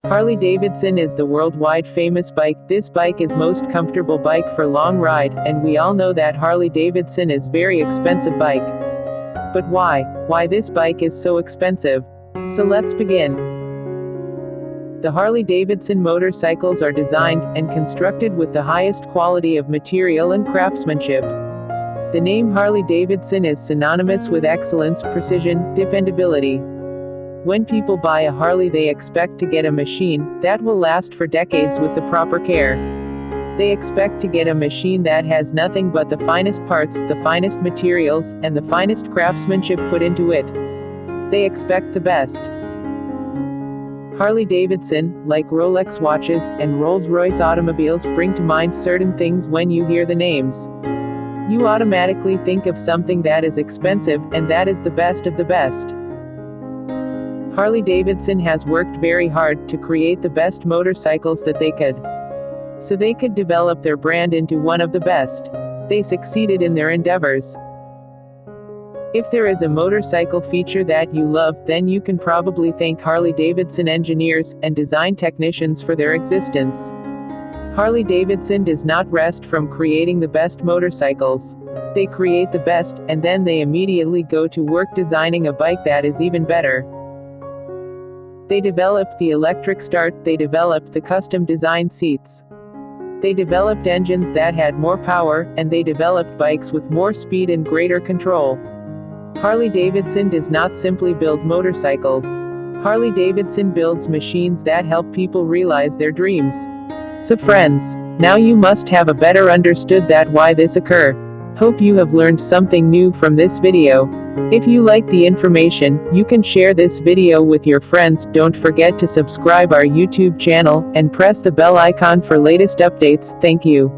Harley Davidson is the worldwide famous bike. This bike is most comfortable bike for long ride, and we all know that Harley Davidson is very expensive bike. But why? Why this bike is so expensive? So let's begin. The Harley Davidson motorcycles are designed and constructed with the highest quality of material and craftsmanship. The name Harley Davidson is synonymous with excellence, precision, dependability. When people buy a Harley, they expect to get a machine that will last for decades with the proper care. They expect to get a machine that has nothing but the finest parts, the finest materials, and the finest craftsmanship put into it. They expect the best. Harley Davidson, like Rolex watches and Rolls-Royce automobiles, bring to mind certain things when you hear the names. You automatically think of something that is expensive, and that is the best of the best. Harley Davidson has worked very hard to create the best motorcycles that they could. So they could develop their brand into one of the best. They succeeded in their endeavors. If there is a motorcycle feature that you love, then you can probably thank Harley Davidson engineers and design technicians for their existence. Harley Davidson does not rest from creating the best motorcycles. They create the best, and then they immediately go to work designing a bike that is even better. They developed the electric start, they developed the custom design seats. They developed engines that had more power, and they developed bikes with more speed and greater control. Harley Davidson does not simply build motorcycles. Harley Davidson builds machines that help people realize their dreams. So friends, now you must have a better understood that why this occur. Hope you have learned something new from this video. If you like the information, you can share this video with your friends. Don't forget to subscribe our YouTube channel, and press the bell icon for latest updates. Thank you.